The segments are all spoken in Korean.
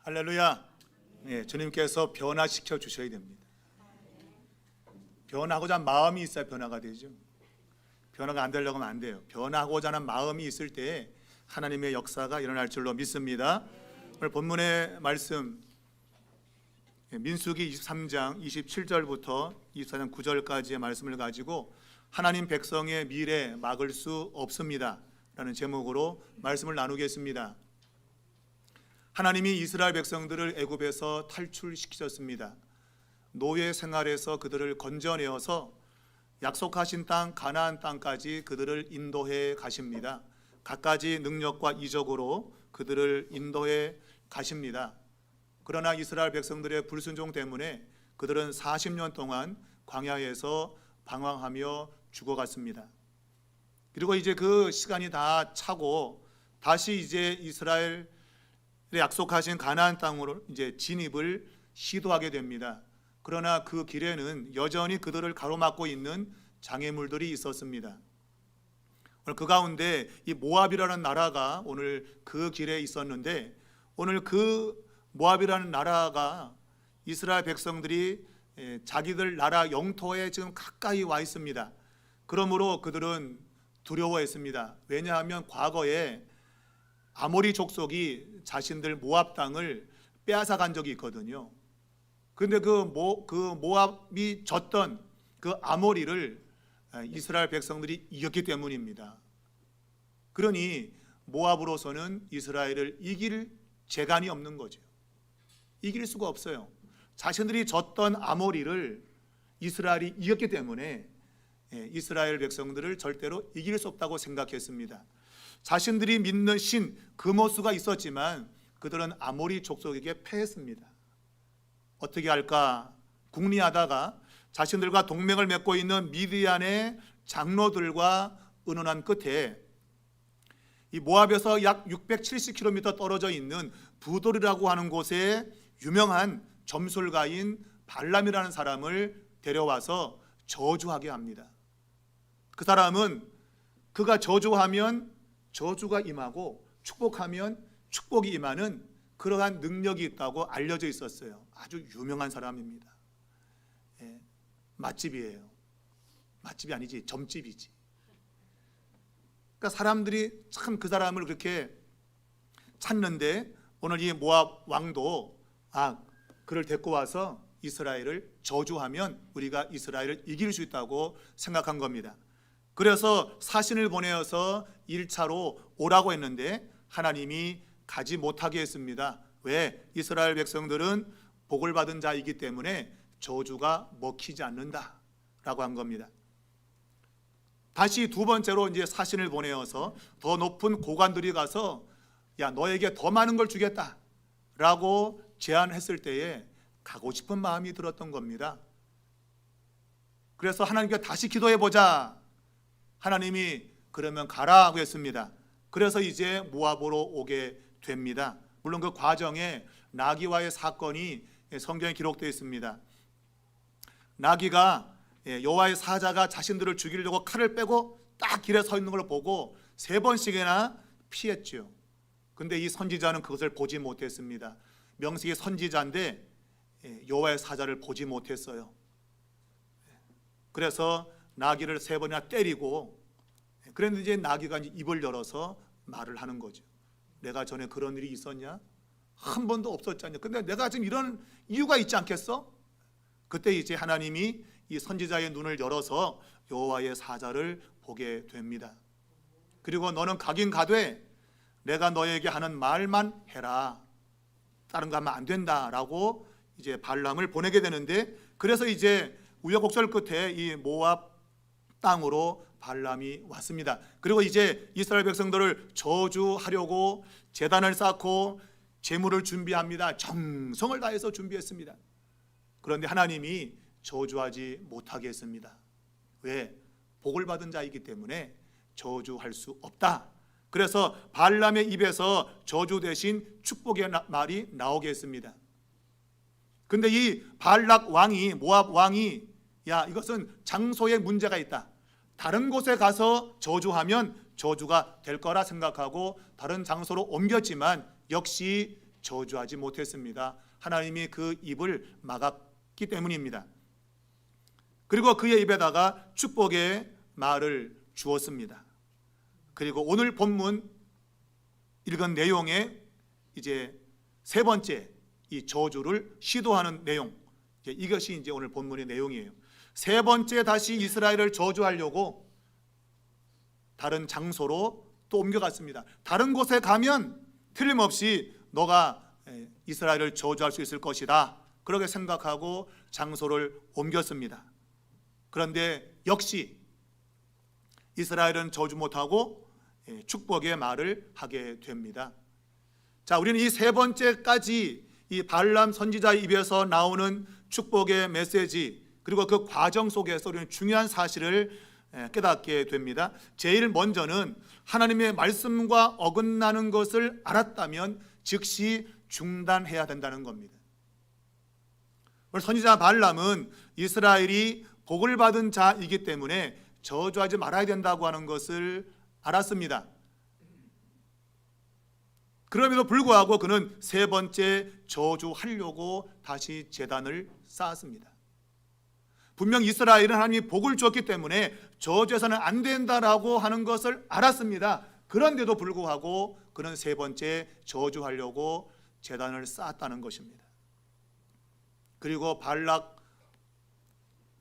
할렐루야. 주님께서 변화시켜 주셔야 됩니다. 변하고자 하는 마음이 있어야 변화가 되죠. 변화가 안 되려고 하면 안 돼요. 변하고자 하는 마음이 있을 때 하나님의 역사가 일어날 줄로 믿습니다. 오늘 본문의 말씀 민수기 23장 27절부터 24장 9절까지의 말씀을 가지고 하나님 백성의 미래 막을 수 없습니다 라는 제목으로 말씀을 나누겠습니다. 하나님이 이스라엘 백성들을 애굽에서 탈출시키셨습니다. 노예 생활에서 그들을 건져내어서 약속하신 땅 가나안 땅까지 그들을 인도해 가십니다. 갖가지 능력과 이적으로 그들을 인도해 가십니다. 그러나 이스라엘 백성들의 불순종 때문에 그들은 40년 동안 광야에서 방황하며 죽어갔습니다. 그리고 이제 그 시간이 다 차고 다시 이제 이스라엘 약속하신 가나안 땅으로 이제 진입을 시도하게 됩니다. 그러나 그 길에는 여전히 그들을 가로막고 있는 장애물들이 있었습니다. 오늘 그 가운데 이 모압이라는 나라가 오늘 그 길에 있었는데, 오늘 그 모압이라는 나라가 이스라엘 백성들이 자기들 나라 영토에 지금 가까이 와 있습니다. 그러므로 그들은 두려워했습니다. 왜냐하면 과거에 아모리 족속이 자신들 모압 땅을 빼앗아 간 적이 있거든요. 그런데 그 모압이 졌던 그 아모리를 이스라엘 백성들이 이겼기 때문입니다. 그러니 모압으로서는 이스라엘을 이길 재간이 없는 거죠. 이길 수가 없어요. 자신들이 졌던 아모리를 이스라엘이 이겼기 때문에 이스라엘 백성들을 절대로 이길 수 없다고 생각했습니다. 자신들이 믿는 신 그모스가 있었지만 그들은 아모리 족속에게 패했습니다. 어떻게 할까 궁리하다가 자신들과 동맹을 맺고 있는 미디안의 장로들과 의논한 끝에 이 모압에서 약 670km 떨어져 있는 부돌이라고 하는 곳에 유명한 점술가인 발람이라는 사람을 데려와서 저주하게 합니다. 그 사람은 그가 저주하면 저주가 임하고 축복하면 축복이 임하는 그러한 능력이 있다고 알려져 있었어요. 아주 유명한 사람입니다. 맛집이에요. 맛집이 아니지, 점집이지. 그러니까 사람들이 참 그 사람을 그렇게 찾는데 오늘 이 모압 왕도 그를 데리고 와서 이스라엘을 저주하면 우리가 이스라엘을 이길 수 있다고 생각한 겁니다. 그래서 사신을 보내어서 1차로 오라고 했는데 하나님이 가지 못하게 했습니다. 왜? 이스라엘 백성들은 복을 받은 자이기 때문에 저주가 먹히지 않는다라고 한 겁니다. 다시 두 번째로 이제 사신을 보내어서 더 높은 고관들이 가서 야, 너에게 더 많은 걸 주겠다라고 제안했을 때에 가고 싶은 마음이 들었던 겁니다. 그래서 하나님께 다시 기도해 보자. 하나님이 그러면 가라고 했습니다. 그래서 이제 모압으로 오게 됩니다. 물론 그 과정에 나귀와의 사건이 성경에 기록되어 있습니다. 나귀가 여호와의 사자가 자신들을 죽이려고 칼을 빼고 딱 길에 서 있는 걸 보고 3번씩이나 피했죠. 근데 이 선지자는 그것을 보지 못했습니다. 명색이 선지자인데 여호와의 사자를 보지 못했어요. 그래서 나귀를 3번이나 때리고, 그런데 이제 나귀가 입을 열어서 말을 하는 거죠. 내가 전에 그런 일이 있었냐? 한 번도 없었잖냐. 근데 내가 지금 이런 이유가 있지 않겠어? 그때 이제 하나님이 이 선지자의 눈을 열어서 여호와의 사자를 보게 됩니다. 그리고 너는 가긴 가되 내가 너에게 하는 말만 해라. 다른 거 하면 안 된다라고 이제 발람을 보내게 되는데, 그래서 이제 우여곡절 끝에 이 모압 땅으로 발람이 왔습니다. 그리고 이제 이스라엘 백성들을 저주하려고 제단을 쌓고 제물을 준비합니다. 정성을 다해서 준비했습니다. 그런데 하나님이 저주하지 못하게 했습니다. 왜? 복을 받은 자이기 때문에 저주할 수 없다. 그래서 발람의 입에서 저주 대신 축복의 말이 나오게 했습니다. 근데 이 발락 왕이, 모압 왕이, 야, 이것은 장소에 문제가 있다. 다른 곳에 가서 저주하면 저주가 될 거라 생각하고 다른 장소로 옮겼지만 역시 저주하지 못했습니다. 하나님이 그 입을 막았기 때문입니다. 그리고 그의 입에다가 축복의 말을 주었습니다. 그리고 오늘 본문 읽은 내용에 이제 세 번째 이 저주를 시도하는 내용, 이것이 이제 오늘 본문의 내용이에요. 세 번째 다시 이스라엘을 저주하려고 다른 장소로 또 옮겨갔습니다. 다른 곳에 가면 틀림없이 너가 이스라엘을 저주할 수 있을 것이다, 그렇게 생각하고 장소를 옮겼습니다. 그런데 역시 이스라엘은 저주 못하고 축복의 말을 하게 됩니다. 자, 우리는 이 세 번째까지 이 발람 선지자의 입에서 나오는 축복의 메시지, 그리고 그 과정 속에서 우리는 중요한 사실을 깨닫게 됩니다. 제일 먼저는 하나님의 말씀과 어긋나는 것을 알았다면 즉시 중단해야 된다는 겁니다. 선지자 발람은 이스라엘이 복을 받은 자이기 때문에 저주하지 말아야 된다고 하는 것을 알았습니다. 그럼에도 불구하고 그는 세 번째 저주하려고 다시 제단을 쌓았습니다. 분명 이스라엘은 하나님이 복을 주었기 때문에 저주해서는 안 된다라고 하는 것을 알았습니다. 그런데도 불구하고 그는 세 번째 저주하려고 제단을 쌓았다는 것입니다. 그리고 발락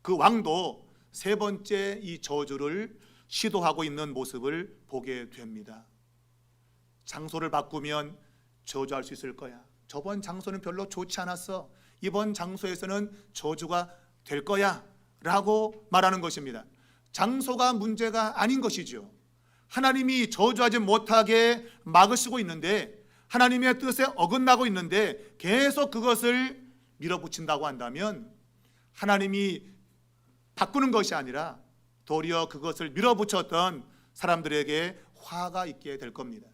그 왕도 세 번째 이 저주를 시도하고 있는 모습을 보게 됩니다. 장소를 바꾸면 저주할 수 있을 거야. 저번 장소는 별로 좋지 않았어. 이번 장소에서는 저주가 될 거야 라고 말하는 것입니다. 장소가 문제가 아닌 것이죠. 하나님이 저주하지 못하게 막으시고 있는데, 하나님의 뜻에 어긋나고 있는데 계속 그것을 밀어붙인다고 한다면 하나님이 바꾸는 것이 아니라 도리어 그것을 밀어붙였던 사람들에게 화가 있게 될 겁니다.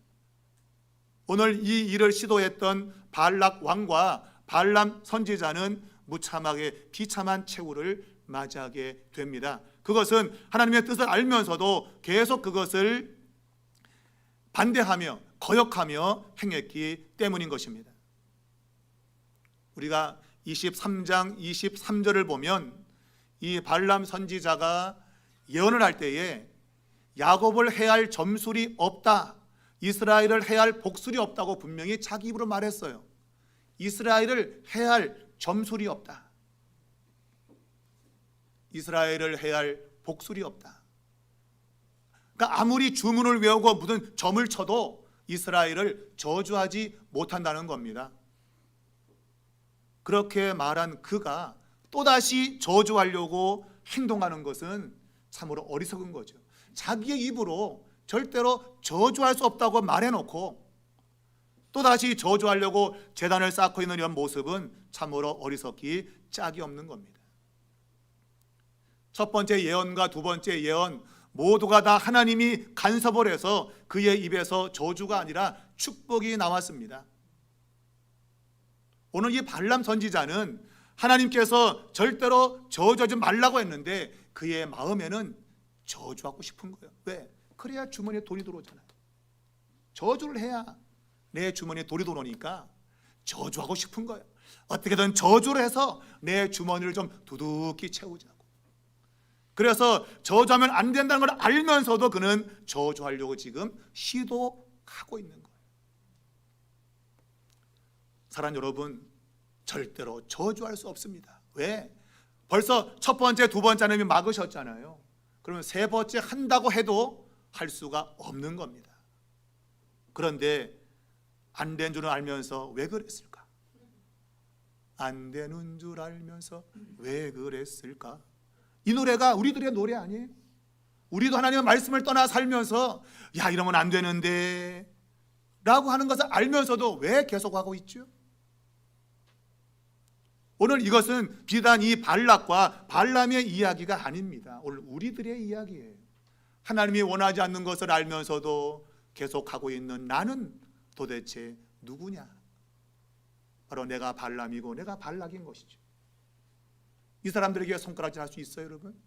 오늘 이 일을 시도했던 발락 왕과 발람 선지자는 무참하게 비참한 최후를 맞이하게 됩니다. 그것은 하나님의 뜻을 알면서도 계속 그것을 반대하며 거역하며 행했기 때문인 것입니다. 우리가 23장 23절을 보면 이 발람 선지자가 예언을 할 때에 야곱을 해할 점술이 없다, 이스라엘을 해할 복술이 없다고 분명히 자기 입으로 말했어요. 이스라엘을 해할 점술이 없다, 이스라엘을 해할 복술이 없다. 그러니까 아무리 주문을 외우고 무슨 점을 쳐도 이스라엘을 저주하지 못한다는 겁니다. 그렇게 말한 그가 또다시 저주하려고 행동하는 것은 참으로 어리석은 거죠. 자기의 입으로 절대로 저주할 수 없다고 말해놓고 또다시 저주하려고 제단을 쌓고 있는 이런 모습은 참으로 어리석기 짝이 없는 겁니다. 첫 번째 예언과 두 번째 예언 모두가 다 하나님이 간섭을 해서 그의 입에서 저주가 아니라 축복이 나왔습니다. 오늘 이 발람 선지자는 하나님께서 절대로 저주하지 말라고 했는데 그의 마음에는 저주하고 싶은 거예요. 왜? 그래야 주머니에 돈이 들어오잖아요. 저주를 해야 내 주머니에 돈이 들어오니까 저주하고 싶은 거예요. 어떻게든 저주를 해서 내 주머니를 좀 두둑히 채우자고. 그래서 저주하면 안 된다는 걸 알면서도 그는 저주하려고 지금 시도하고 있는 거예요. 사랑하는 여러분, 절대로 저주할 수 없습니다. 왜? 벌써 첫 번째, 두 번째 하나님이 막으셨잖아요. 그러면 세 번째 한다고 해도 할 수가 없는 겁니다. 그런데 안 된 줄은 알면서 왜 그랬을까? 안 되는 줄 알면서 왜 그랬을까? 이 노래가 우리들의 노래 아니에요? 우리도 하나님의 말씀을 떠나 살면서 야, 이러면 안 되는데 라고 하는 것을 알면서도 왜 계속하고 있죠? 오늘 이것은 비단 이 발락과 발람의 이야기가 아닙니다. 오늘 우리들의 이야기예요. 하나님이 원하지 않는 것을 알면서도 계속하고 있는 나는 도대체 누구냐? 바로 내가 발람이고 내가 발락인 것이죠. 이 사람들에게 손가락질 할 수 있어요, 여러분?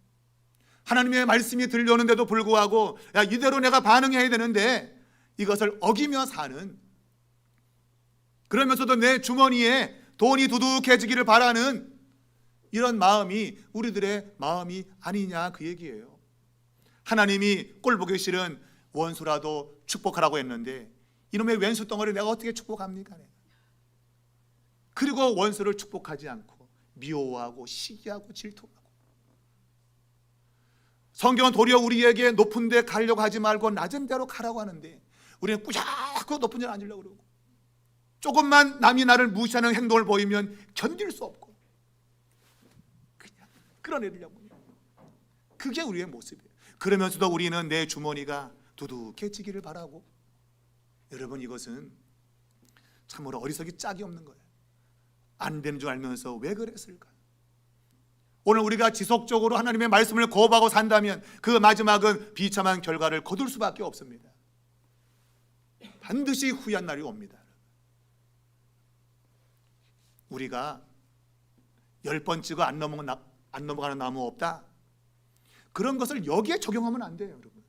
하나님의 말씀이 들려오는데도 불구하고 야, 이대로 내가 반응해야 되는데 이것을 어기며 사는 그러면서도 내 주머니에 돈이 두둑해지기를 바라는 이런 마음이 우리들의 마음이 아니냐, 그 얘기예요. 하나님이 꼴보기 싫은 원수라도 축복하라고 했는데 이놈의 왼수 덩어리 내가 어떻게 축복합니까? 그리고 원수를 축복하지 않고 미워하고 시기하고 질투하고. 성경은 도리어 우리에게 높은 데 가려고 하지 말고 낮은 데로 가라고 하는데 우리는 꾸역꾸역 높은 데로 앉으려고 그러고, 조금만 남이 나를 무시하는 행동을 보이면 견딜 수 없고 그냥 끌어내리려고. 그게 우리의 모습이에요. 그러면서도 우리는 내 주머니가 두둑해지기를 바라고. 여러분, 이것은 참으로 어리석이 짝이 없는 거예요. 안 되는 줄 알면서 왜 그랬을까? 오늘 우리가 지속적으로 하나님의 말씀을 거부하고 산다면 그 마지막은 비참한 결과를 거둘 수밖에 없습니다. 반드시 후회한 날이 옵니다. 우리가 10번 찍어 안 넘어가는 나무 없다, 그런 것을 여기에 적용하면 안 돼요. 여러분,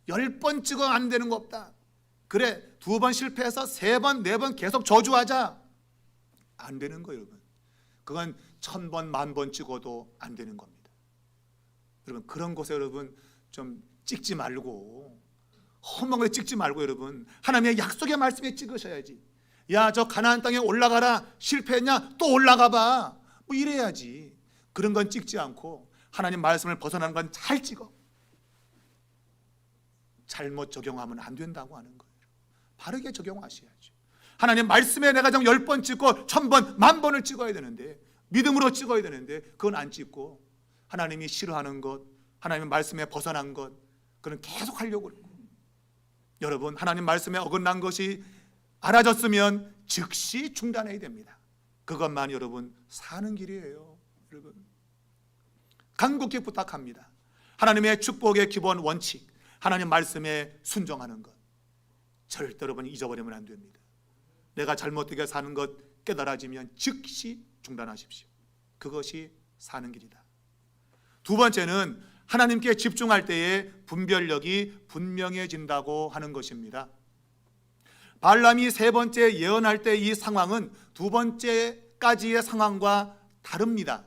10번 찍어 안 되는 거 없다, 그래 2번 실패해서 3번 4번 계속 저주하자, 안 되는 거예요. 여러분, 그건 1000번 10,000번 찍어도 안 되는 겁니다. 여러분, 그런 곳에 여러분 좀 찍지 말고, 험한 곳에 찍지 말고 여러분 하나님의 약속의 말씀에 찍으셔야지. 야, 저 가나안 땅에 올라가라, 실패했냐? 또 올라가 봐, 뭐 이래야지. 그런 건 찍지 않고 하나님 말씀을 벗어나는 건 잘 찍어. 잘못 적용하면 안 된다고 하는 거예요. 바르게 적용하셔야죠. 하나님 말씀에 내가 좀 10번 찍고 1000번 10,000번을 찍어야 되는데, 믿음으로 찍어야 되는데 그건 안 찍고 하나님이 싫어하는 것, 하나님의 말씀에 벗어난 것, 그건 계속 하려고 그러고. 여러분, 하나님 말씀에 어긋난 것이 알아졌으면 즉시 중단해야 됩니다. 그것만 여러분 사는 길이에요. 여러분, 간곡히 부탁합니다. 하나님의 축복의 기본 원칙, 하나님 말씀에 순종하는 것 절대 여러분 잊어버리면 안 됩니다. 내가 잘못되게 사는 것 깨달아지면 즉시 중단하십시오. 그것이 사는 길이다. 두 번째는 하나님께 집중할 때에 분별력이 분명해진다고 하는 것입니다. 발람이 3번째 예언할 때 이 상황은 2번째까지의 상황과 다릅니다.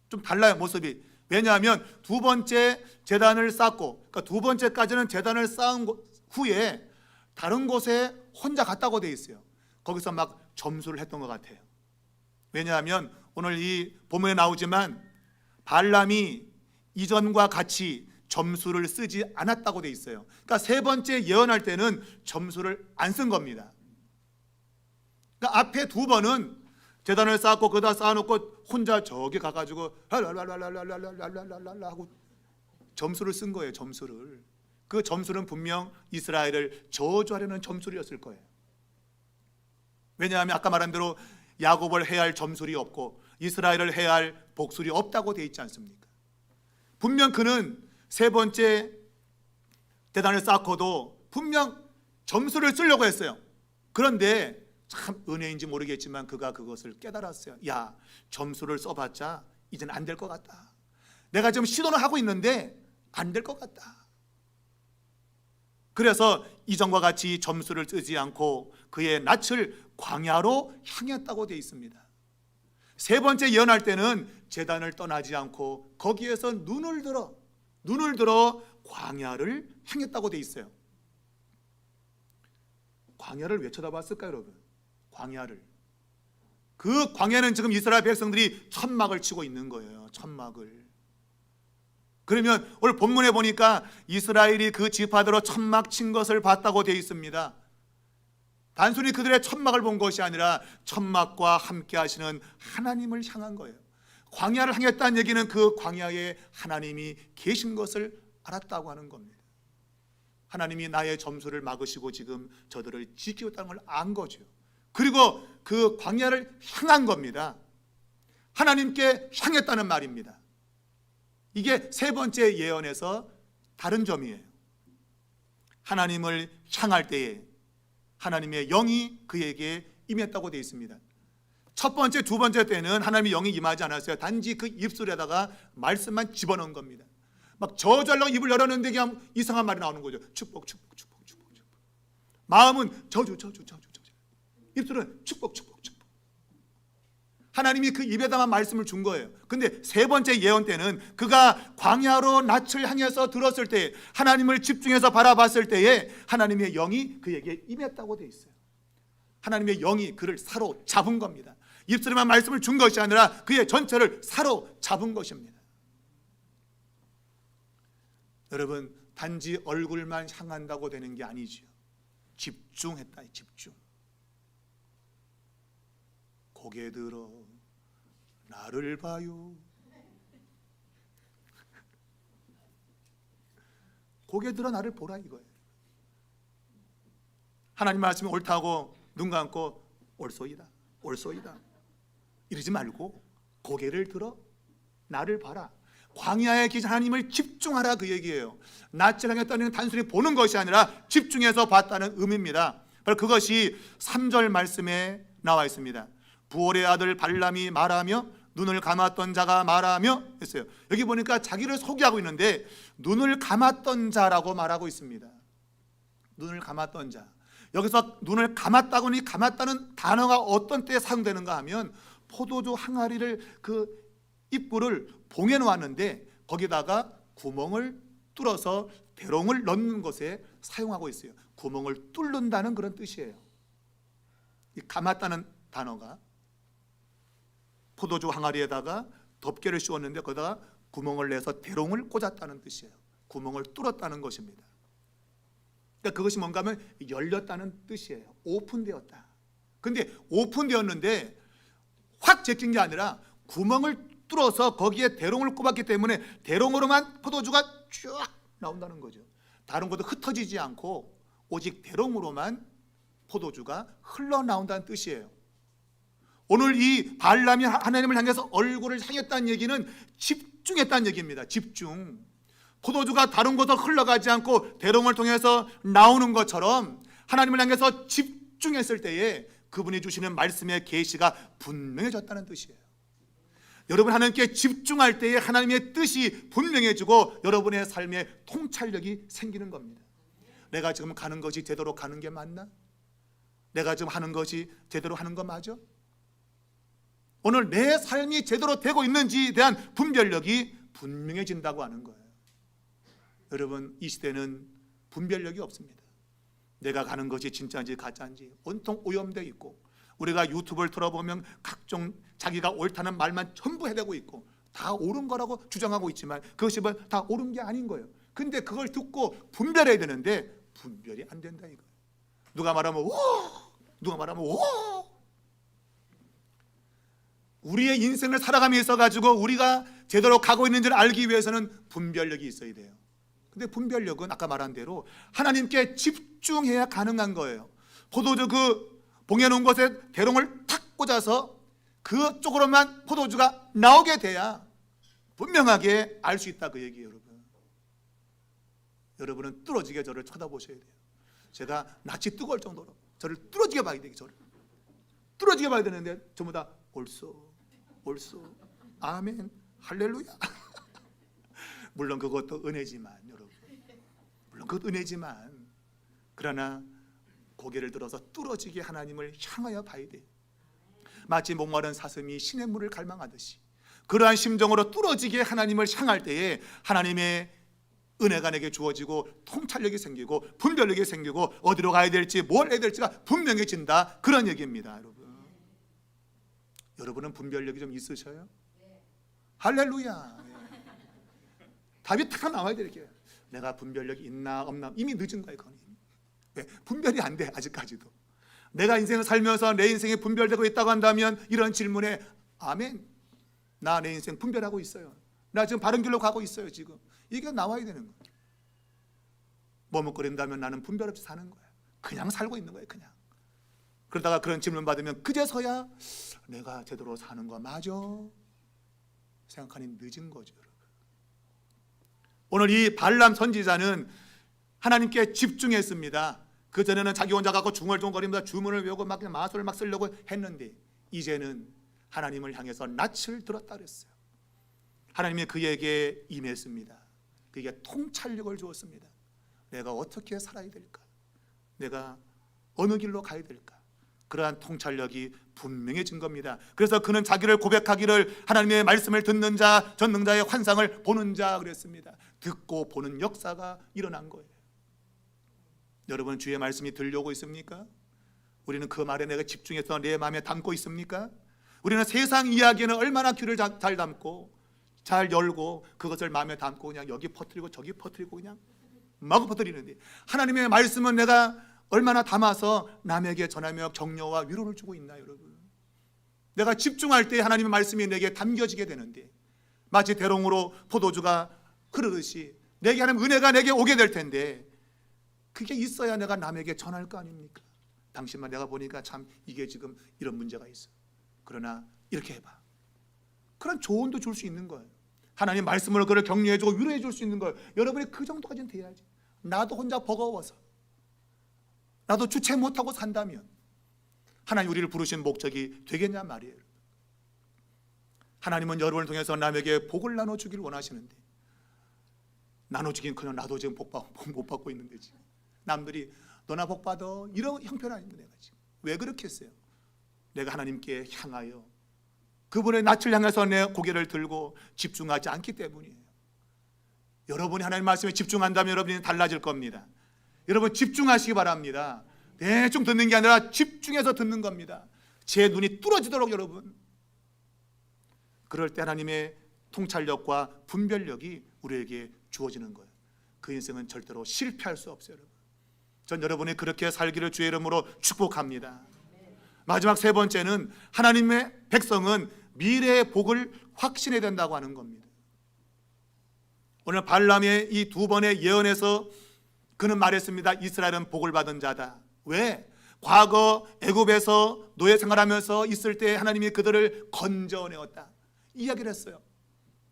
좀 달라요, 모습이. 왜냐하면 2번째 제단을 쌓고, 그러니까 2번째까지는 제단을 쌓은 후에 다른 곳에 혼자 갔다고 돼 있어요. 거기서 막 점수를 했던 것 같아요. 왜냐하면 오늘 이 본문에 나오지만 발람이 이전과 같이 점수를 쓰지 않았다고 돼 있어요. 그러니까 3번째 예언할 때는 점수를 안 쓴 겁니다. 그러니까 앞에 2번은 제단을 쌓고 그다 쌓아놓고 혼자 저기 가가지고 랄랄랄랄랄랄랄랄랄랄 하고 점수를 쓴 거예요. 점수를. 그 점수는 분명 이스라엘을 저주하려는 점수였을 거예요. 왜냐하면 아까 말한 대로 야곱을 해야 할 점술이 없고 이스라엘을 해야 할 복술이 없다고 돼 있지 않습니까? 분명 그는 3번째 대단을 쌓고도 분명 점수를 쓰려고 했어요. 그런데 참 은혜인지 모르겠지만 그가 그것을 깨달았어요. 야, 점수를 써봤자 이제는 안 될 것 같다. 내가 지금 시도는 하고 있는데 안 될 것 같다. 그래서 이전과 같이 점수를 쓰지 않고 그의 낯을 광야로 향했다고 되어 있습니다. 3번째 예언할 때는 제단을 떠나지 않고 거기에서 눈을 들어 광야를 향했다고 되어 있어요. 광야를 왜 쳐다봤을까요, 여러분? 광야를. 그 광야는 지금 이스라엘 백성들이 천막을 치고 있는 거예요. 천막을. 그러면 오늘 본문에 보니까 이스라엘이 그 지파대로 천막 친 것을 봤다고 되어 있습니다. 단순히 그들의 천막을 본 것이 아니라 천막과 함께 하시는 하나님을 향한 거예요. 광야를 향했다는 얘기는 그 광야에 하나님이 계신 것을 알았다고 하는 겁니다. 하나님이 나의 점수를 막으시고 지금 저들을 지키겠다는 걸 안 거죠. 그리고 그 광야를 향한 겁니다. 하나님께 향했다는 말입니다. 이게 3번째 예언에서 다른 점이에요. 하나님을 향할 때에 하나님의 영이 그에게 임했다고 되어 있습니다. 첫 번째, 2번째 때는 하나님의 영이 임하지 않았어요. 단지 그 입술에다가 말씀만 집어넣은 겁니다. 막 저주하려고 입을 열었는데 그냥 이상한 말이 나오는 거죠. 축복, 축복, 축복, 축복, 축복. 마음은 저주, 저주, 저주, 저주. 입술은 축복, 축복, 축복. 하나님이 그 입에다만 말씀을 준 거예요. 근데 세 번째 예언 때는 그가 광야로 낯을 향해서 들었을 때, 하나님을 집중해서 바라봤을 때에 하나님의 영이 그에게 임했다고 되어 있어요. 하나님의 영이 그를 사로잡은 겁니다. 입술에만 말씀을 준 것이 아니라 그의 전체를 사로잡은 것입니다. 여러분, 단지 얼굴만 향한다고 되는 게 아니지요. 집중했다, 집중. 고개 들어 나를 봐요. 고개 들어 나를 보라 이거예요. 하나님 말씀이 옳다고 눈 감고 옳소이다, 옳소이다 이러지 말고 고개를 들어 나를 봐라. 광야에 계신 하나님을 집중하라 그 얘기예요. 낯을 향했다는 단순히 보는 것이 아니라 집중해서 봤다는 의미입니다. 바로 그것이 3절 말씀에 나와 있습니다. 부올의 아들 발람이 말하며 눈을 감았던 자가 말하며 했어요. 여기 보니까 자기를 소개하고 있는데 눈을 감았던 자라고 말하고 있습니다. 눈을 감았던 자. 여기서 눈을 감았다고 하니 감았다는 단어가 어떤 때에 사용되는가 하면 포도주 항아리를 그 입구를 봉해 놓았는데 거기다가 구멍을 뚫어서 대롱을 넣는 것에 사용하고 있어요. 구멍을 뚫는다는 그런 뜻이에요. 이 감았다는 단어가 포도주 항아리에다가 덮개를 씌웠는데 거기다가 구멍을 내서 대롱을 꽂았다는 뜻이에요. 구멍을 뚫었다는 것입니다. 그러니까 그것이 뭔가 하면 열렸다는 뜻이에요. 오픈되었다. 근데 오픈되었는데 확 제낀 게 아니라 구멍을 뚫어서 거기에 대롱을 꼽았기 때문에 대롱으로만 포도주가 쫙 나온다는 거죠. 다른 것도 흩어지지 않고 오직 대롱으로만 포도주가 흘러나온다는 뜻이에요. 오늘 이 발람이 하나님을 향해서 얼굴을 향했다는 얘기는 집중했다는 얘기입니다. 집중. 포도주가 다른 곳으로 흘러가지 않고 대롱을 통해서 나오는 것처럼 하나님을 향해서 집중했을 때에 그분이 주시는 말씀의 계시가 분명해졌다는 뜻이에요. 여러분, 하나님께 집중할 때에 하나님의 뜻이 분명해지고 여러분의 삶에 통찰력이 생기는 겁니다. 내가 지금 가는 것이 제대로 가는 게 맞나? 내가 지금 하는 것이 제대로 하는 거 맞아? 오늘 내 삶이 제대로 되고 있는지에 대한 분별력이 분명해진다고 하는 거예요. 여러분, 이 시대는 분별력이 없습니다. 내가 가는 것이 진짜인지 가짜인지 온통 오염되어 있고, 우리가 유튜브를 틀어보면 각종 자기가 옳다는 말만 전부 해대고 있고 다 옳은 거라고 주장하고 있지만 그것이 다 옳은 게 아닌 거예요. 근데 그걸 듣고 분별해야 되는데 분별이 안 된다 이거예요. 누가 말하면 오, 누가 말하면 오. 우리의 인생을 살아감에 있어가지고 우리가 제대로 가고 있는지를 알기 위해서는 분별력이 있어야 돼요. 근데 분별력은 아까 말한 대로 하나님께 집중해야 가능한 거예요. 포도주 그 봉해놓은 곳에 대롱을 탁 꽂아서 그쪽으로만 포도주가 나오게 돼야 분명하게 알 수 있다 그 얘기예요. 여러분, 여러분은 뚫어지게 저를 쳐다보셔야 돼요. 제가 낯이 뜨거울 정도로 저를 뚫어지게 봐야 돼요. 저를 뚫어지게 봐야 되는데 전부 다 옳소, 옳소, 아멘, 할렐루야. 물론 그것도 은혜지만 여러분, 물론 그것도 은혜지만 그러나 고개를 들어서 뚫어지게 하나님을 향하여 봐야 돼요. 마치 목마른 사슴이 시냇물을 갈망하듯이 그러한 심정으로 뚫어지게 하나님을 향할 때에 하나님의 은혜가 내게 주어지고 통찰력이 생기고 분별력이 생기고 어디로 가야 될지 뭘 해야 될지가 분명해진다, 그런 얘기입니다. 여러분, 여러분은 분별력이 좀 있으셔요? 할렐루야. 답이 딱 나와야 돼. 이렇게 내가 분별력이 있나 없나 이미 늦은 거예요. 그건 왜? 분별이 안 돼. 아직까지도 내가 인생을 살면서 내 인생에 분별되고 있다고 한다면 이런 질문에 아멘, 나 내 인생 분별하고 있어요, 나 지금 바른 길로 가고 있어요, 지금 이게 나와야 되는 거예요. 머뭇거린다면 나는 분별 없이 사는 거예요. 그냥 살고 있는 거예요. 그냥. 그러다가 그런 질문 받으면 그제서야 내가 제대로 사는 거 맞아 생각하니 늦은 거죠. 여러분, 오늘 이 발람 선지자는 하나님께 집중했습니다. 그전에는 자기 혼자 갖고 중얼중얼거리면서 주문을 외우고 막 마술을 막 쓰려고 했는데 이제는 하나님을 향해서 낯을 들었다 그랬어요. 하나님이 그에게 임했습니다. 그에게 통찰력을 주었습니다. 내가 어떻게 살아야 될까? 내가 어느 길로 가야 될까? 그러한 통찰력이 분명해진 겁니다. 그래서 그는 자기를 고백하기를 하나님의 말씀을 듣는 자, 전능자의 환상을 보는 자 그랬습니다. 듣고 보는 역사가 일어난 거예요. 여러분, 주의 말씀이 들려오고 있습니까? 우리는 그 말에 내가 집중해서 내 마음에 담고 있습니까? 우리는 세상 이야기에는 얼마나 귀를 잘 담고 잘 열고 그것을 마음에 담고 그냥 여기 퍼뜨리고 저기 퍼뜨리고 그냥 마구 퍼뜨리는데, 하나님의 말씀은 내가 얼마나 담아서 남에게 전하며 격려와 위로를 주고 있나요, 여러분? 내가 집중할 때 하나님의 말씀이 내게 담겨지게 되는데, 마치 대롱으로 포도주가 흐르듯이 내게 하나님 은혜가 내게 오게 될 텐데, 그게 있어야 내가 남에게 전할 거 아닙니까? 당신만 내가 보니까 참 이게 지금 이런 문제가 있어. 그러나 이렇게 해봐. 그런 조언도 줄 수 있는 거예요. 하나님 말씀으로 그를 격려해주고 위로해 줄 수 있는 거예요. 여러분이 그 정도까지는 돼야지. 나도 혼자 버거워서, 나도 주체 못하고 산다면 하나님 우리를 부르신 목적이 되겠냐 말이에요. 하나님은 여러분을 통해서 남에게 복을 나눠주기를 원하시는데, 나눠주긴 그냥 나도 지금 복 못 받고 있는데, 지금 남들이 너나 복 받아 이런 형편 아닌데 내가 지금 왜 그렇게 했어요? 내가 하나님께 향하여 그분의 낯을 향해서 내 고개를 들고 집중하지 않기 때문이에요. 여러분이 하나님 말씀에 집중한다면 여러분이 달라질 겁니다. 여러분 집중하시기 바랍니다. 대충 듣는 게 아니라 집중해서 듣는 겁니다. 제 눈이 뚫어지도록 여러분. 그럴 때 하나님의 통찰력과 분별력이 우리에게 주어지는 거예요. 그 인생은 절대로 실패할 수 없어요, 여러분. 전 여러분이 그렇게 살기를 주의 이름으로 축복합니다. 마지막 세 번째는 하나님의 백성은 미래의 복을 확신해야 된다고 하는 겁니다. 오늘 발람의 이 두 번의 예언에서 그는 말했습니다. 이스라엘은 복을 받은 자다. 왜? 과거 애굽에서 노예 생활하면서 있을 때 하나님이 그들을 건져내었다, 이야기를 했어요.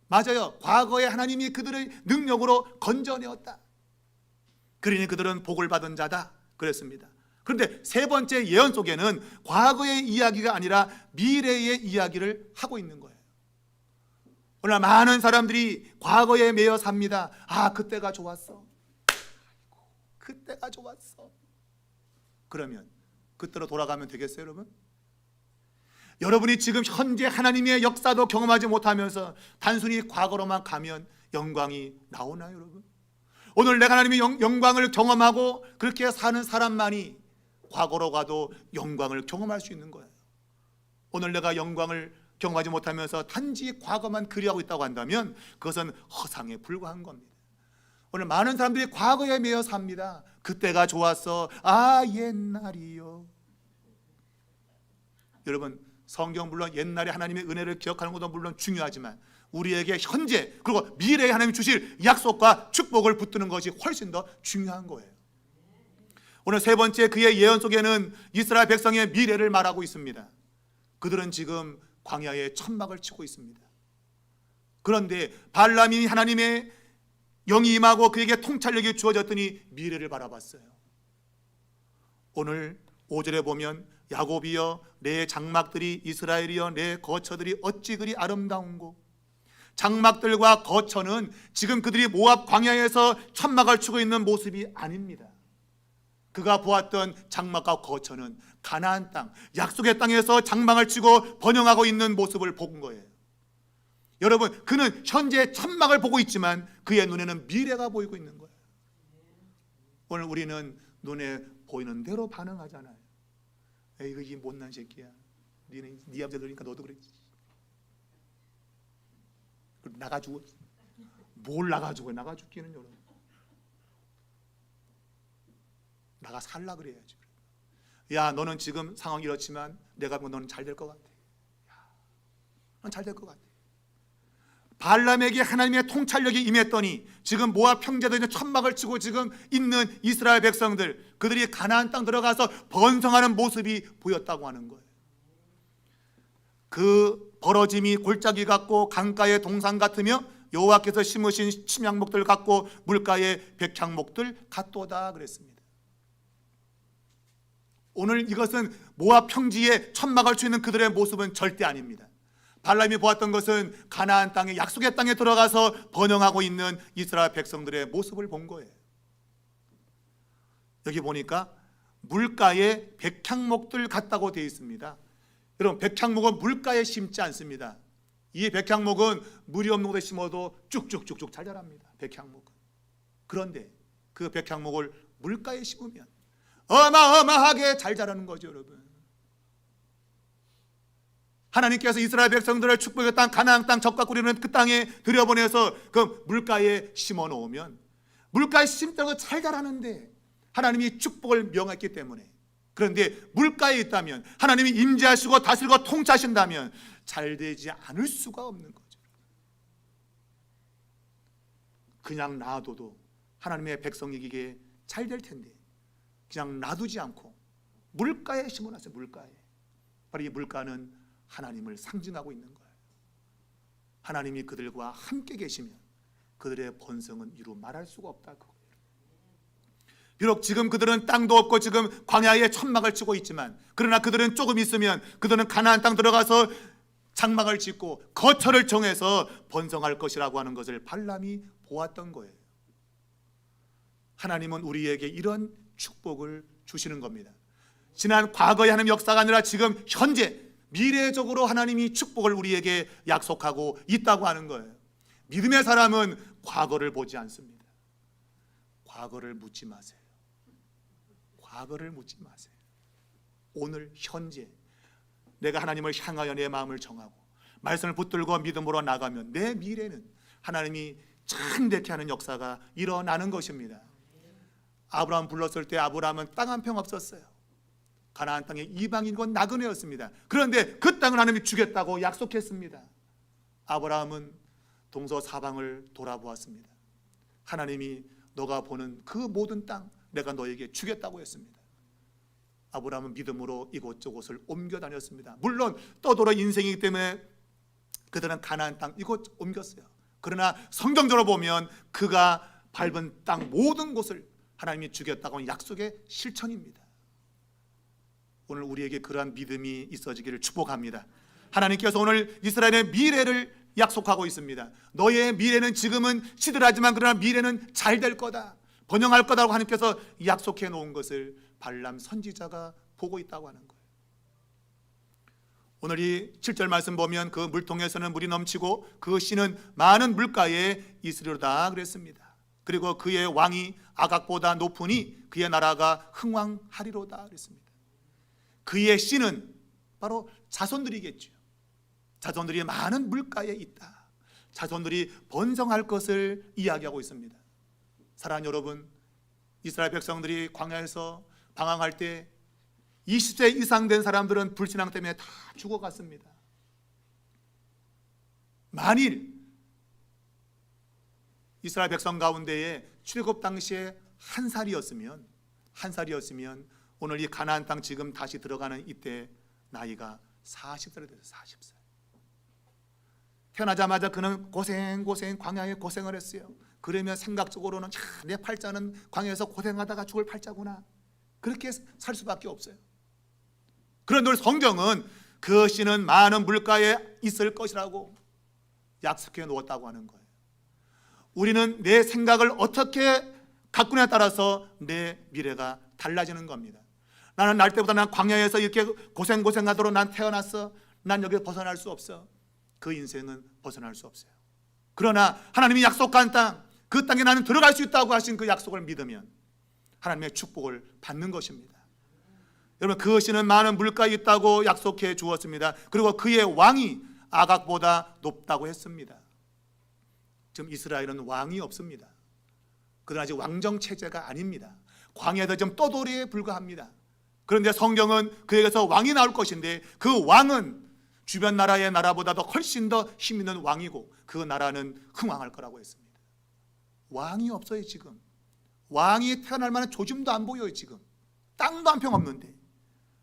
맞아요. 과거에 하나님이 그들의 능력으로 건져내었다. 그러니 그들은 복을 받은 자다 그랬습니다. 그런데 세 번째 예언 속에는 과거의 이야기가 아니라 미래의 이야기를 하고 있는 거예요. 오늘 많은 사람들이 과거에 매여 삽니다. 아, 그때가 좋았어. 그때가 좋았어. 그러면 그때로 돌아가면 되겠어요, 여러분? 여러분이 지금 현재 하나님의 역사도 경험하지 못하면서 단순히 과거로만 가면 영광이 나오나요, 여러분? 오늘 내가 하나님의 영광을 경험하고 그렇게 사는 사람만이 과거로 가도 영광을 경험할 수 있는 거예요. 오늘 내가 영광을 경험하지 못하면서 단지 과거만 그리하고 있다고 한다면 그것은 허상에 불과한 겁니다. 오늘 많은 사람들이 과거에 매여 삽니다. 그때가 좋았어. 아, 옛날이요. 여러분, 성경 물론 옛날에 하나님의 은혜를 기억하는 것도 물론 중요하지만 우리에게 현재 그리고 미래에 하나님이 주실 약속과 축복을 붙드는 것이 훨씬 더 중요한 거예요. 오늘 세 번째 그의 예언 속에는 이스라엘 백성의 미래를 말하고 있습니다. 그들은 지금 광야에 천막을 치고 있습니다. 그런데 발람이 하나님의 영이 임하고 그에게 통찰력이 주어졌더니 미래를 바라봤어요. 오늘 5절에 보면 야곱이여 내 장막들이, 이스라엘이여 내 거처들이 어찌 그리 아름다운고. 장막들과 거처는 지금 그들이 모압 광야에서 천막을 치고 있는 모습이 아닙니다. 그가 보았던 장막과 거처는 가나안 땅, 약속의 땅에서 장막을 치고 번영하고 있는 모습을 본 거예요. 여러분, 그는 현재 천막을 보고 있지만 그의 눈에는 미래가 보이고 있는 거예요. 오늘 우리는 눈에 보이는 대로 반응하잖아요. 에이, 이 못난 새끼야. 네 아버지 그러니까 너도 그랬지. 나가 죽어. 뭘 나가 죽어? 나가 죽기는 여러분. 나가 살라 그래야지. 야, 너는 지금 상황이 이렇지만 내가 보면 너는 잘 될 것 같아. 넌 잘 될 것 같아. 발람에게 하나님의 통찰력이 임했더니 지금 모압 평지에서 천막을 치고 지금 있는 이스라엘 백성들, 그들이 가나안 땅 들어가서 번성하는 모습이 보였다고 하는 거예요. 그 벌어짐이 골짜기 같고 강가의 동산 같으며 여호와께서 심으신 침향목들 같고 물가의 백향목들 같도다 그랬습니다. 오늘 이것은 모압 평지에 천막을 치는 그들의 모습은 절대 아닙니다. 발람이 보았던 것은 가나안 땅에, 약속의 땅에 들어가서 번영하고 있는 이스라엘 백성들의 모습을 본 거예요. 여기 보니까 물가에 백향목들 같다고 되어 있습니다. 여러분, 백향목은 물가에 심지 않습니다. 이 백향목은 물이 없는 곳에 심어도 쭉쭉쭉쭉 잘 자랍니다. 백향목은. 그런데 그 백향목을 물가에 심으면 어마어마하게 잘 자라는 거죠, 여러분. 하나님께서 이스라엘 백성들을 축복의 땅, 가나안 땅, 젖과 꿀이 그 땅에 들여보내서 그 물가에 심어 놓으면 물가에 심다고 잘 자라는데 하나님이 축복을 명했기 때문에, 그런데 물가에 있다면 하나님이 임재하시고 다스리고 통치하신다면 잘 되지 않을 수가 없는 거죠. 그냥 놔둬도 하나님의 백성이기에 잘 될 텐데 그냥 놔두지 않고 물가에 심어놨어요. 물가에. 바로 이 물가는 하나님을 상징하고 있는 거예요. 하나님이 그들과 함께 계시면 그들의 번성은 이루 말할 수가 없다. 비록 지금 그들은 땅도 없고 지금 광야에 천막을 치고 있지만, 그러나 그들은 조금 있으면 그들은 가나안 땅 들어가서 장막을 짓고 거처를 정해서 번성할 것이라고 하는 것을 발람이 보았던 거예요. 하나님은 우리에게 이런 축복을 주시는 겁니다. 지난 과거에 하나님 역사가 아니라 지금 현재 미래적으로 하나님이 축복을 우리에게 약속하고 있다고 하는 거예요. 믿음의 사람은 과거를 보지 않습니다. 과거를 묻지 마세요. 과거를 묻지 마세요. 오늘 현재 내가 하나님을 향하여 내 마음을 정하고 말씀을 붙들고 믿음으로 나가면 내 미래는 하나님이 참되게 하는 역사가 일어나는 것입니다. 아브라함 불렀을 때 아브라함은 땅 한 평 없었어요. 가나안 땅에 이방인과 나그네였습니다. 그런데 그 땅을 하나님이 주겠다고 약속했습니다. 아브라함은 동서 사방을 돌아보았습니다. 하나님이 너가 보는 그 모든 땅 내가 너에게 주겠다고 했습니다. 아브라함은 믿음으로 이곳저곳을 옮겨 다녔습니다. 물론 떠돌아 인생이기 때문에 그들은 가나안 땅 이곳 옮겼어요. 그러나 성경적으로 보면 그가 밟은 땅 모든 곳을 하나님이 주겠다고 하는 약속의 실천입니다. 오늘 우리에게 그러한 믿음이 있어지기를 축복합니다. 하나님께서 오늘 이스라엘의 미래를 약속하고 있습니다. 너의 미래는 지금은 시들하지만 그러나 미래는 잘 될 거다, 번영할 거다라고 하나님께서 약속해 놓은 것을 발람 선지자가 보고 있다고 하는 거예요. 오늘 이 7절 말씀 보면 그 물통에서는 물이 넘치고 그 씨는 많은 물가에 있으리로다 그랬습니다. 그리고 그의 왕이 아각보다 높으니 그의 나라가 흥왕하리로다 그랬습니다. 그의 씨는 바로 자손들이겠죠. 자손들이 많은 물가에 있다. 자손들이 번성할 것을 이야기하고 있습니다. 사랑하는 여러분, 이스라엘 백성들이 광야에서 방황할 때 20세 이상 된 사람들은 불신앙 때문에 다 죽어갔습니다. 만일 이스라엘 백성 가운데에 출애굽 당시에 한 살이었으면 오늘 이 가나안 땅 지금 다시 들어가는 이때 나이가 40살이 됐어요. 40살. 태어나자마자 그는 고생 광야에 고생을 했어요. 그러면 생각적으로는 내 팔자는 광야에서 고생하다가 죽을 팔자구나, 그렇게 살 수밖에 없어요. 그런데 오늘 성경은 그 씨는 많은 물가에 있을 것이라고 약속해 놓았다고 하는 거예요. 우리는 내 생각을 어떻게 가꾸냐에 따라서 내 미래가 달라지는 겁니다. 나는 날 때보다 난 광야에서 이렇게 고생하도록 난 태어났어. 난 여기서 벗어날 수 없어. 그 인생은 벗어날 수 없어요. 그러나 하나님이 약속한 땅, 그 땅에 나는 들어갈 수 있다고 하신 그 약속을 믿으면 하나님의 축복을 받는 것입니다. 여러분, 그 씨는 많은 물가에 있다고 약속해 주었습니다. 그리고 그의 왕이 아각보다 높다고 했습니다. 지금 이스라엘은 왕이 없습니다. 그러나 아직 왕정 체제가 아닙니다. 광야에서 좀 떠돌이에 불과합니다. 그런데 성경은 그에게서 왕이 나올 것인데 그 왕은 주변 나라의 나라보다도 훨씬 더 힘 있는 왕이고 그 나라는 흥왕할 거라고 했습니다. 왕이 없어요. 지금 왕이 태어날 만한 조짐도 안 보여요. 지금 땅도 한 평 없는데.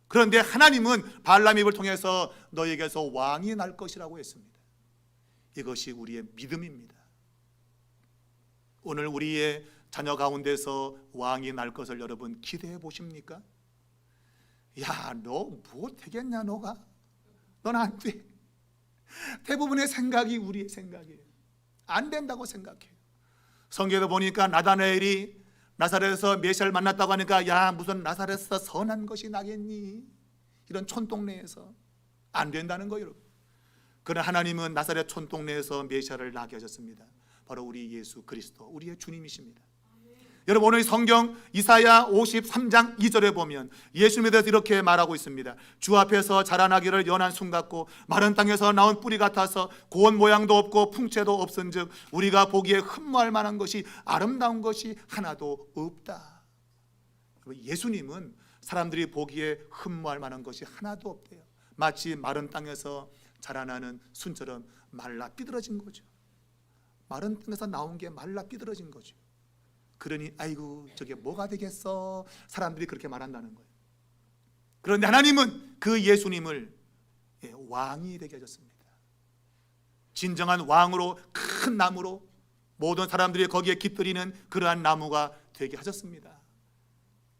그런데 하나님은 발람 입을 통해서 너에게서 왕이 날 것이라고 했습니다. 이것이 우리의 믿음입니다. 오늘 우리의 자녀 가운데서 왕이 날 것을 여러분 기대해 보십니까? 야, 너 뭐 되겠냐, 너가? 넌 안 돼. 대부분의 생각이 우리의 생각이에요. 안 된다고 생각해요. 성경에도 보니까 나다나엘이 나사렛에서 메시아를 만났다고 하니까 야 무슨 나사렛에서 선한 것이 나겠니? 이런 촌동네에서 안 된다는 거예요, 여러분. 그러나 하나님은 나사렛 촌동네에서 메시아를 나게 하셨습니다. 바로 우리 예수 그리스도, 우리의 주님이십니다. 여러분, 오늘 성경 이사야 53장 2절에 보면 예수님에 대해서 이렇게 말하고 있습니다. 주 앞에서 자라나기를 연한 순 같고 마른 땅에서 나온 뿌리 같아서 고운 모양도 없고 풍채도 없은즉 우리가 보기에 흠모할 만한 것이 아름다운 것이 하나도 없다. 예수님은 사람들이 보기에 흠모할 만한 것이 하나도 없대요. 마치 마른 땅에서 자라나는 순처럼 말라 삐뚤어진 거죠. 마른 땅에서 나온 게 말라 삐뚤어진 거죠. 그러니 아이고 저게 뭐가 되겠어, 사람들이 그렇게 말한다는 거예요. 그런데 하나님은 그 예수님을 왕이 되게 하셨습니다. 진정한 왕으로, 큰 나무로 모든 사람들이 거기에 깃들이는 그러한 나무가 되게 하셨습니다.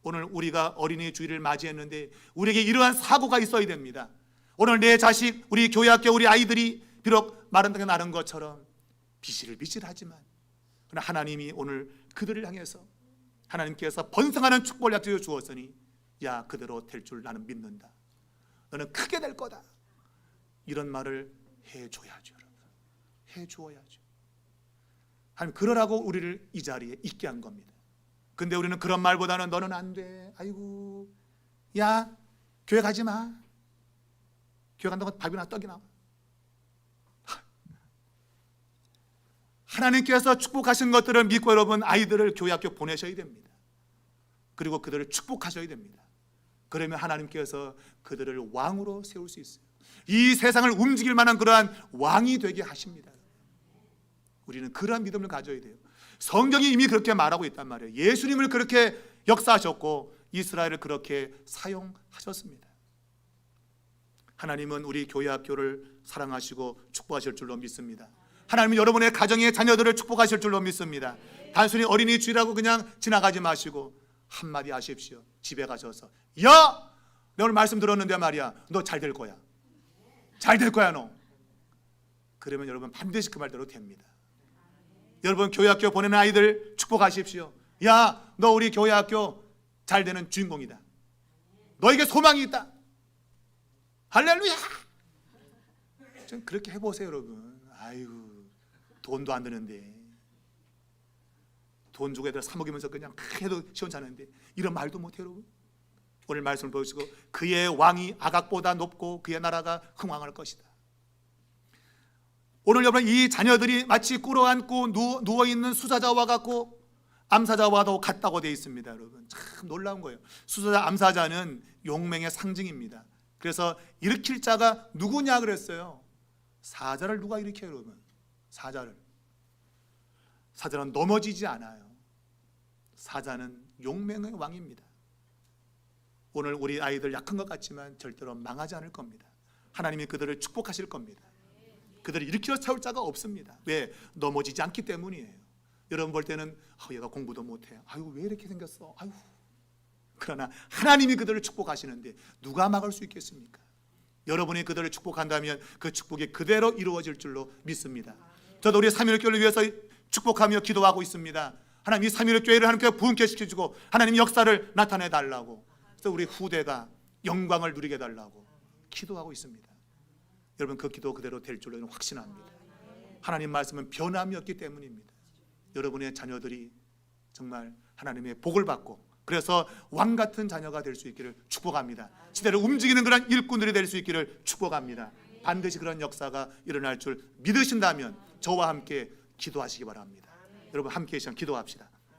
오늘 우리가 어린이 주일을 맞이했는데 우리에게 이러한 사고가 있어야 됩니다. 오늘 내 자식, 우리 교회학교 우리 아이들이 비록 마른 땅에 나는 것처럼 비실비실하지만 그러나 하나님이 오늘 그들을 향해서 하나님께서 번성하는 축복을 약속해 주었으니 야 그대로 될 줄 나는 믿는다, 너는 크게 될 거다, 이런 말을 해줘야죠. 여러분, 해주어야죠. 하나님 그러라고 우리를 이 자리에 있게 한 겁니다. 근데 우리는 그런 말보다는 너는 안 돼, 아이고 야 교회 가지 마, 교회 간다고 밥이나 떡이나. 하나님께서 축복하신 것들을 믿고 여러분 아이들을 교회학교 보내셔야 됩니다. 그리고 그들을 축복하셔야 됩니다. 그러면 하나님께서 그들을 왕으로 세울 수 있어요. 이 세상을 움직일 만한 그러한 왕이 되게 하십니다. 우리는 그러한 믿음을 가져야 돼요. 성경이 이미 그렇게 말하고 있단 말이에요. 예수님을 그렇게 역사하셨고 이스라엘을 그렇게 사용하셨습니다. 하나님은 우리 교회학교를 사랑하시고 축복하실 줄로 믿습니다. 하나님은 여러분의 가정의 자녀들을 축복하실 줄로 믿습니다. 단순히 어린이 주일하고 그냥 지나가지 마시고 한마디 하십시오. 집에 가셔서 야! 내가 오늘 말씀 들었는데 말이야, 너 잘 될 거야, 잘 될 거야 너. 그러면 여러분 반드시 그 말대로 됩니다. 여러분 교회학교 보내는 아이들 축복하십시오. 야, 너 우리 교회학교 잘 되는 주인공이다, 너에게 소망이 있다, 할렐루야. 좀 그렇게 해보세요 여러분. 아이고 돈도 안 드는데 돈 주고 애들 사 먹이면서 그냥 해도 시원찮은데 이런 말도 못해요 여러분. 오늘 말씀을 보시고 그의 왕이 아각보다 높고 그의 나라가 흥왕할 것이다. 오늘 여러분 이 자녀들이 마치 꿇어앉고 누워있는 수사자와 같고 암사자와도 같다고 되어 있습니다. 여러분 참 놀라운 거예요. 수사자 암사자는 용맹의 상징입니다. 그래서 일으킬 자가 누구냐 그랬어요. 사자를 누가 일으켜요 여러분? 사자는 넘어지지 않아요. 사자는 용맹의 왕입니다. 오늘 우리 아이들 약한 것 같지만 절대로 망하지 않을 겁니다. 하나님이 그들을 축복하실 겁니다. 그들을 일으켜 세울 자가 없습니다. 왜? 넘어지지 않기 때문이에요. 여러분 볼 때는 얘가 공부도 못해, 아유 왜 이렇게 생겼어, 아유. 그러나 하나님이 그들을 축복하시는데 누가 막을 수 있겠습니까? 여러분이 그들을 축복한다면 그 축복이 그대로 이루어질 줄로 믿습니다. 저도 우리 3.1교회를 위해서 축복하며 기도하고 있습니다. 하나님 이 3.1교회를 하나님께 부흥케 시켜주고 하나님 역사를 나타내 달라고, 그래서 우리 후대가 영광을 누리게 달라고 기도하고 있습니다. 여러분 그 기도 그대로 될 줄로 확신합니다. 하나님 말씀은 변함이 없기 때문입니다. 여러분의 자녀들이 정말 하나님의 복을 받고 그래서 왕같은 자녀가 될 수 있기를 축복합니다. 시대를 움직이는 그런 일꾼들이 될 수 있기를 축복합니다. 반드시 그런 역사가 일어날 줄 믿으신다면 저와 함께 기도하시기 바랍니다. 여러분 함께 이 시간 기도합시다.